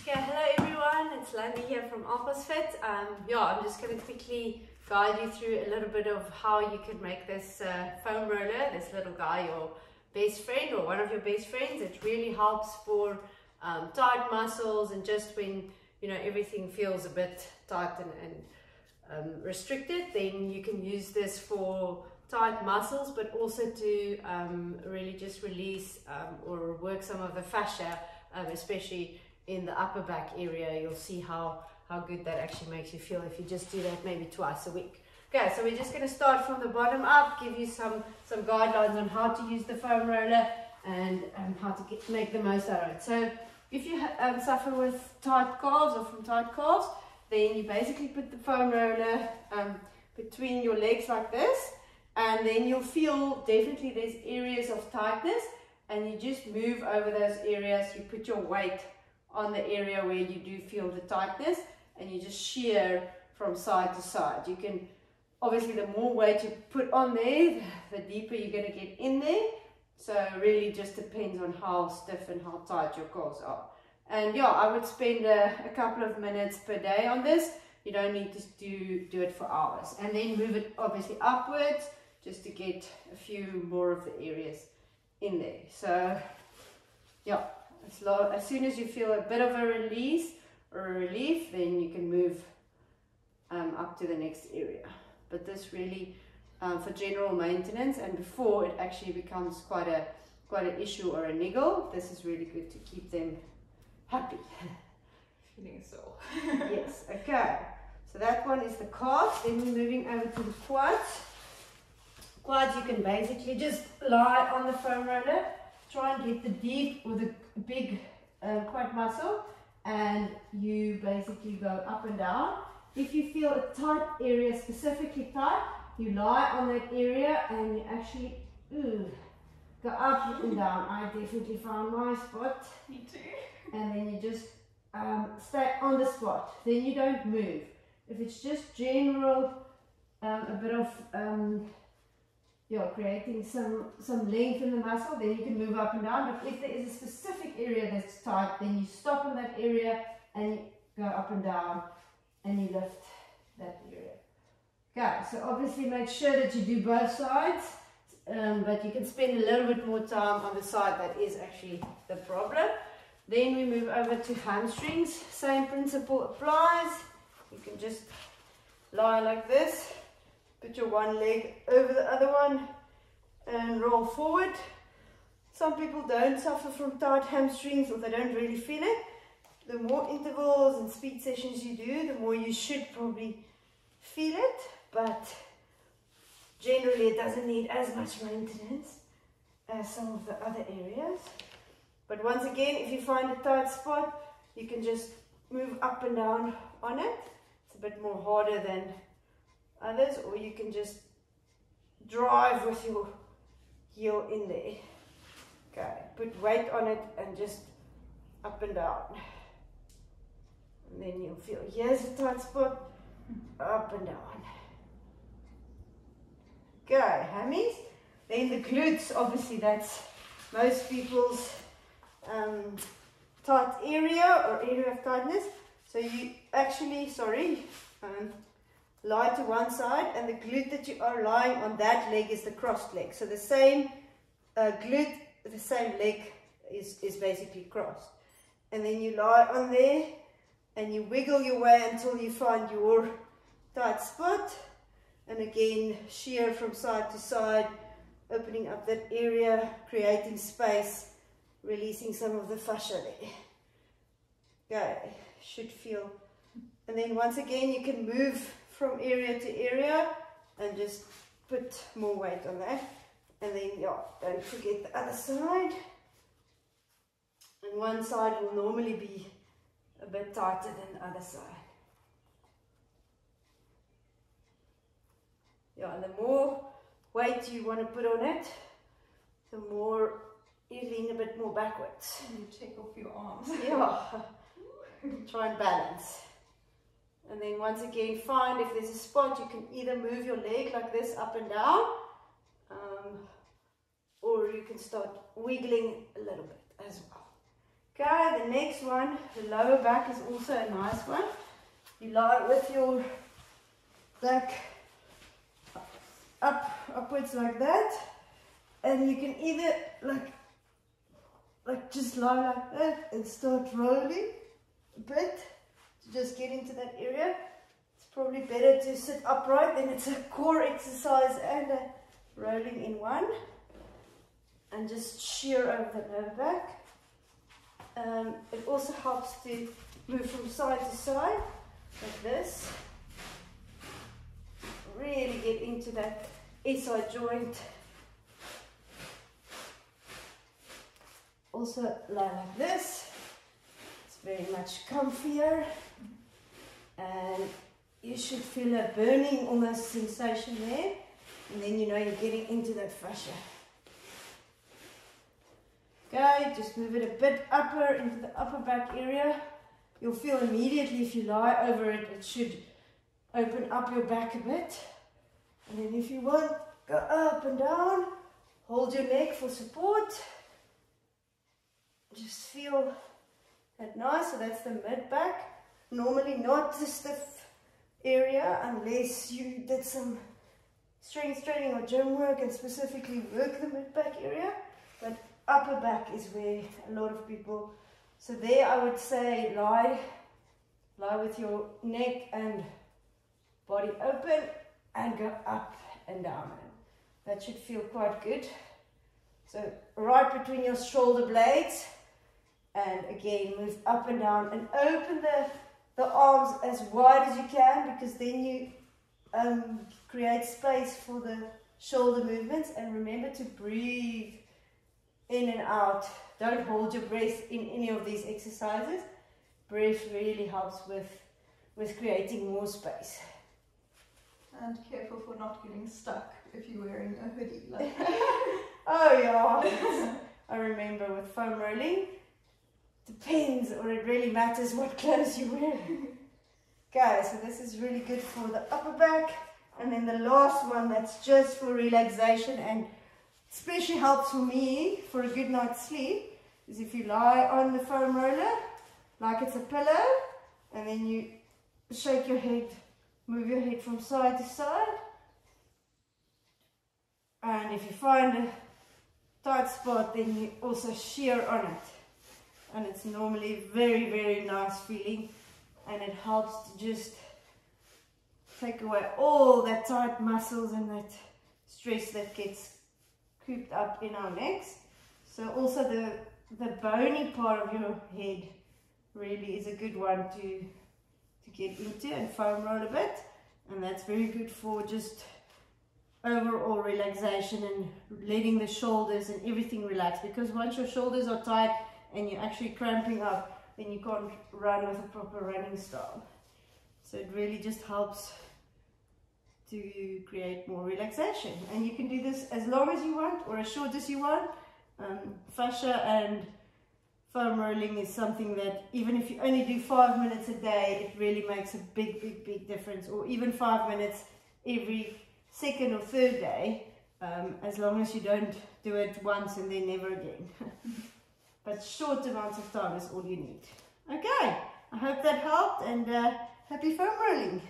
Okay, hello everyone, it's Landie here from Alpasfit. I'm just going to quickly guide you through a little bit of how you can make this foam roller, this little guy, your best friend or one of your best friends. It really helps for tight muscles, and just when everything feels a bit tight and restricted, then you can use this for tight muscles, but also to really just release or work some of the fascia, especially in the upper back area. You'll see how good that actually makes you feel if you just do that maybe twice a week. Okay, so we're just going to start from the bottom up, give you some guidelines on how to use the foam roller and how to make the most out of it. So if you suffer with tight calves or from tight calves, then you basically put the foam roller between your legs like this, and then you'll feel definitely there's areas of tightness, and you just move over those areas. You put your weight on the area where you do feel the tightness, and you just shear from side to side. You can, obviously the more weight you put on there, the deeper you're going to get in there. So it really just depends on how stiff and how tight your calves are. And yeah, I would spend a couple of minutes per day on this. You don't need to do it for hours. And then move it obviously upwards just to get a few more of the areas in there. So yeah, as soon as you feel a bit of a release or a relief, then you can move up to the next area. But this really for general maintenance, and before it actually becomes quite an issue or a niggle, this is really good to keep them happy. Feeling so. Yes, okay. So that one is the calves. Then we're moving over to the quads. Quads, you can basically just lie on the foam roller, try and get the deep or the big quad muscle, and you basically go up and down. If you feel a tight area, specifically tight, you lie on that area and you actually go up and down. I definitely found my spot. Me too. And then you just stay on the spot. Then you don't move. If it's just general, a bit of creating some length in the muscle, then you can move up and down. But if there is a specific area that's tight, then you stop in that area and you go up and down and you lift that area. Okay, so obviously make sure that you do both sides, but you can spend a little bit more time on the side that is actually the problem. Then we move over to hamstrings. Same principle applies. You can just lie like this, put your one leg over the other one and roll forward. Some people don't suffer from tight hamstrings, or they don't really feel it. The more intervals and speed sessions you do, the more you should probably feel it, but generally it doesn't need as much maintenance as some of the other areas. But once again, if you find a tight spot, you can just move up and down on it. It's a bit more harder than others, or you can just drive with your heel in there. Okay, put weight on it and just up and down. And then you'll feel, here's a tight spot, up and down. Okay, hammies. Then the glutes, obviously that's most people's tight area or area of tightness. So you actually, lie to one side, and the glute that you are lying on, that leg is the crossed leg. So the same glute, the same leg is basically crossed. And then you lie on there and you wiggle your way until you find your tight spot. And again, shear from side to side, opening up that area, creating space, releasing some of the fascia there. Okay, should feel. And then once again, you can move from area to area and just put more weight on that. And then, don't forget the other side. And one side will normally be a bit tighter than the other side. And the more weight you want to put on it, the more you lean a bit more backwards. And you take off your arms. Try and balance. And then once again, find if there's a spot, you can either move your leg like this up and down, or you can start wiggling a little bit as well. Okay, the next one, the lower back, is also a nice one. You lie with your back upwards like that, and you can either like just lie like that and start rolling a bit to just get into that area. It's probably better to sit upright, then it's a core exercise and a rolling in one, and just shear over the lower back. It also helps to move from side to side like this. Really get into that SI joint. Also lie like this. It's very much comfier, and you should feel a burning almost sensation there, and then you know you're getting into that fascia. Okay, just move it a bit upper into the upper back area. You'll feel immediately if you lie over it, it should open up your back a bit. And then if you want, go up and down, hold your neck for support. Just feel that nice. So that's the mid back. Normally not the stiff area unless you did some strength training or gym work and specifically work the mid back area. But upper back is where a lot of people, so there I would say lie with your neck and body open and go up and down. That should feel quite good. So right between your shoulder blades, and again move up and down and open the arms as wide as you can, because then you create space for the shoulder movements. And remember to breathe in and out. Don't hold your breath in any of these exercises. Breath really helps with creating more space. And careful for not getting stuck if you're wearing a hoodie like Oh yeah. I remember with foam rolling, depends, or it really matters what clothes you wear. Okay, so this is really good for the upper back. And then the last one that's just for relaxation and especially helps for me for a good night's sleep is if you lie on the foam roller like it's a pillow, and then you shake your head, move your head from side to side, and if you find a tight spot, then you also shear on it, and it's normally very, very nice feeling, and it helps to just take away all that tight muscles and that stress that gets cooped up in our necks. So also the bony part of your head really is a good one to get into and foam roll a bit, and that's very good for just overall relaxation and letting the shoulders and everything relax, because once your shoulders are tight and you're actually cramping up, then you can't run with a proper running style. So it really just helps to create more relaxation, and you can do this as long as you want or as short as you want. Fascia and foam rolling is something that even if you only do 5 minutes a day, it really makes a big difference, or even 5 minutes every second or third day, as long as you don't do it once and then never again. But short amounts of time is all you need. Okay, I hope that helped, and happy foam rolling.